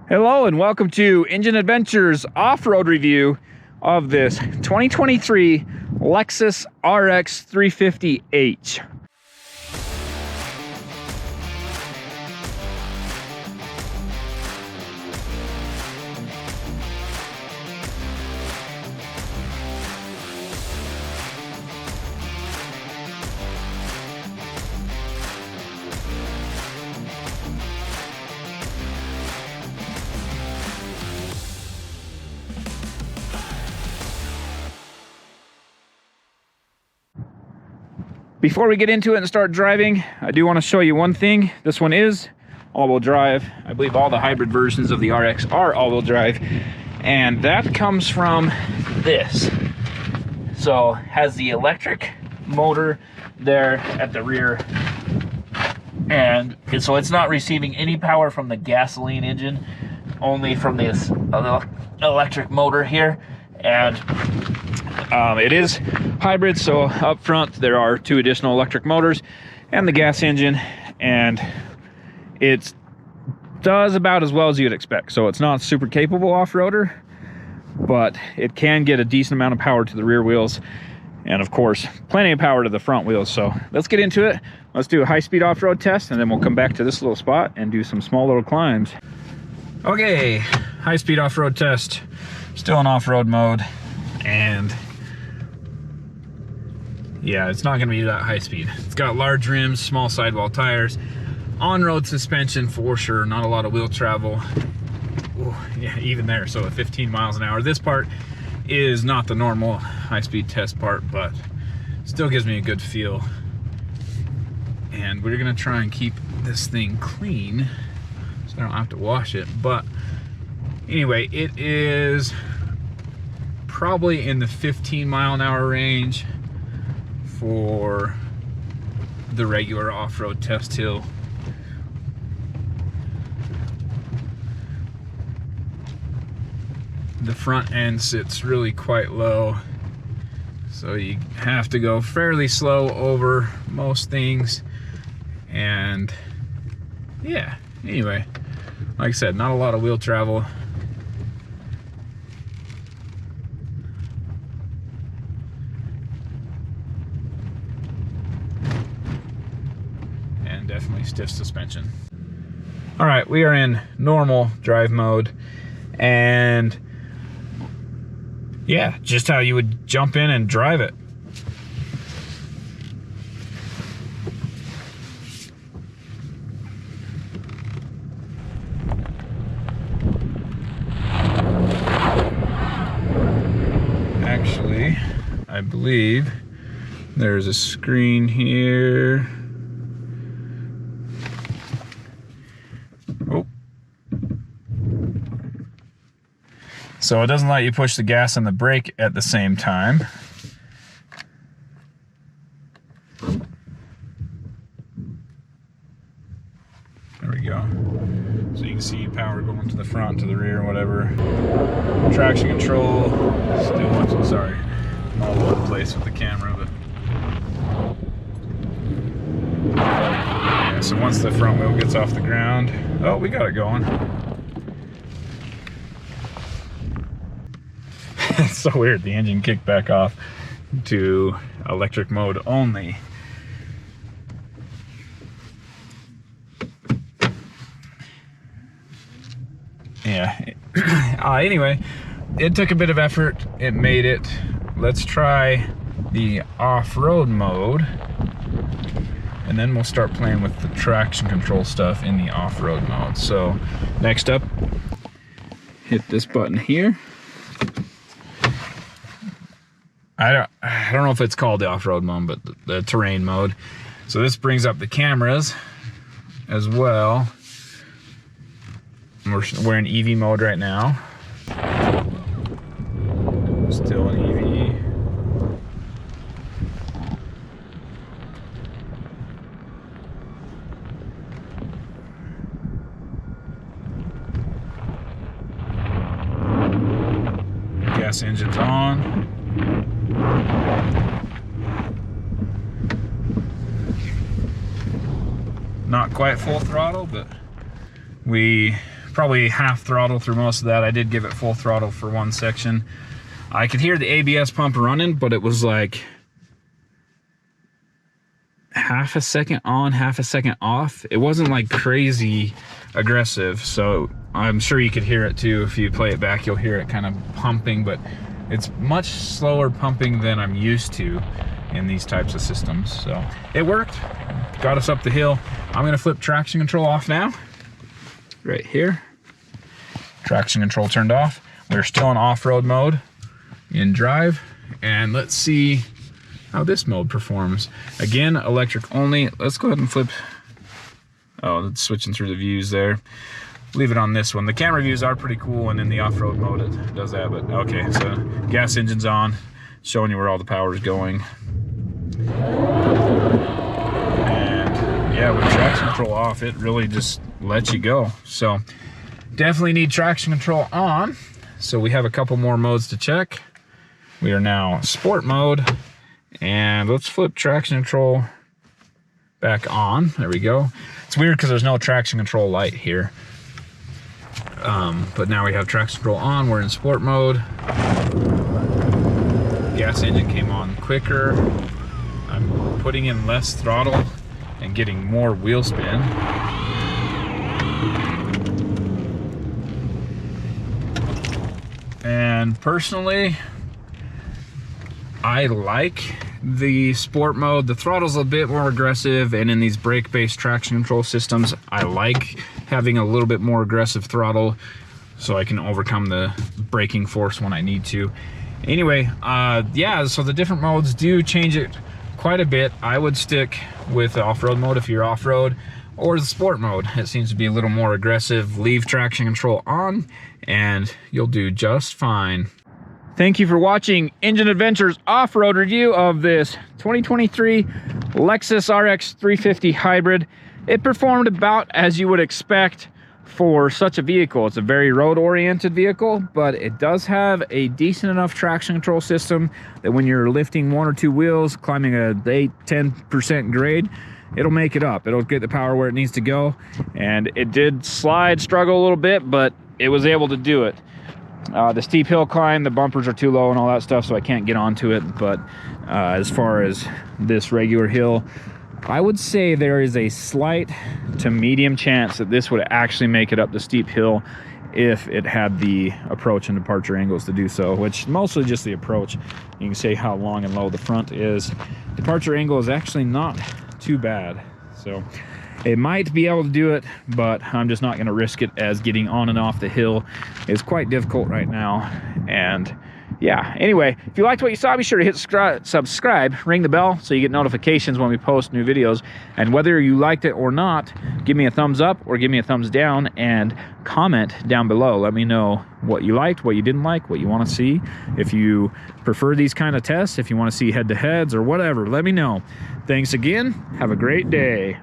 Hello and welcome to Engine Adventures off-road review of this 2023 Lexus RX 350h. Before we get into it and start driving, I do want to show you one thing. This one is all-wheel drive. I believe all the hybrid versions of the RX are all-wheel drive, and that comes from this. So has the electric motor there at the rear, and so it's not receiving any power from the gasoline engine, only from this electric motor here. And it is hybrid, so up front there are two additional electric motors and the gas engine, and it does about as well as you'd expect. So it's not super capable off-roader, but it can get a decent amount of power to the rear wheels, and of course plenty of power to the front wheels. So let's get into it. Let's do a high-speed off-road test, and then we'll come back to this little spot and do some small little climbs. Okay, high-speed off-road test. Still in off-road mode, and yeah, it's not gonna be that high speed. It's got large rims, small sidewall tires, on-road suspension for sure, not a lot of wheel travel. Ooh, yeah, even there, so at 15 miles an hour. This part is not the normal high-speed test part, but still gives me a good feel. And we're gonna try and keep this thing clean so I don't have to wash it. But anyway, it is probably in the 15-mile-an-hour range for the regular off-road test hill. The front end sits really quite low, so you have to go fairly slow over most things. And yeah, anyway, like I said, not a lot of wheel travel. Definitely stiff suspension. All right, we are in normal drive mode, and yeah, just how you would jump in and drive it. Actually, I believe there's a screen here. So it doesn't let you push the gas and the brake at the same time. There we go. So you can see power going to the front, to the rear, whatever. Traction control, still watching, sorry. I'm all over the place with the camera, but yeah, so once the front wheel gets off the ground, oh, we got it going. It's so weird, the engine kicked back off to electric mode only. Yeah, anyway, it took a bit of effort, it made it. Let's try the off-road mode, and then we'll start playing with the traction control stuff in the off-road mode. So next up, hit this button here. I don't know if it's called the off-road mode, but the terrain mode. So this brings up the cameras as well. We're in EV mode right now. Still in EV. Gas engine's on. Not quite full throttle, but we probably half throttle through most of that. I did give it full throttle for one section. I could hear the ABS pump running, but it was like half a second on, half a second off. It wasn't like crazy aggressive, so I'm sure you could hear it too. If you play it back, you'll hear it kind of pumping, but it's much slower pumping than I'm used to in these types of systems. So it worked, got us up the hill. I'm gonna flip traction control off now, right here. Traction control turned off. We're still in off-road mode in drive, and let's see how this mode performs. Again, electric only. Let's go ahead and flip. Oh, it's switching through the views there. Leave it on this one. The camera views are pretty cool, and in the off-road mode it does that, but okay, so gas engine's on, showing you where all the power is going. And yeah, with traction control off, it really just lets you go. So definitely need traction control on. So we have a couple more modes to check. We are now sport mode, and let's flip traction control back on. There we go. It's weird because there's no traction control light here. But now we have traction control on. We're in sport mode. Gas engine came on quicker. I'm putting in less throttle and getting more wheel spin. And personally, I like the sport mode. The throttle's a bit more aggressive, and in these brake-based traction control systems, I like having a little bit more aggressive throttle so I can overcome the braking force when I need to. Anyway, yeah, so the different modes do change it quite a bit. I would stick with the off-road mode if you're off-road, or the sport mode. It seems to be a little more aggressive. Leave traction control on and you'll do just fine. Thank you for watching Engine Adventures off-road review of this 2023 Lexus RX 350 hybrid. It performed about as you would expect for such a vehicle. It's a very road-oriented vehicle, but it does have a decent enough traction control system that when you're lifting one or two wheels, climbing a 8-10% grade, it'll make it up. It'll get the power where it needs to go. And it did struggle a little bit, but it was able to do it. The steep hill climb, the bumpers are too low and all that stuff, so I can't get onto it. But as far as this regular hill, I would say there is a slight to medium chance that this would actually make it up the steep hill if it had the approach and departure angles to do so, which mostly just the approach. You can see how long and low the front is. Departure angle is actually not too bad. So it might be able to do it, but I'm just not going to risk it, as getting on and off the hill is quite difficult right now. And yeah, anyway, if you liked what you saw, be sure to hit subscribe, ring the bell so you get notifications when we post new videos. And whether you liked it or not, give me a thumbs up or give me a thumbs down, and comment down below. Let me know what you liked, what you didn't like, what you want to see. If you prefer these kind of tests, if you want to see head-to-heads or whatever, let me know. Thanks again. Have a great day.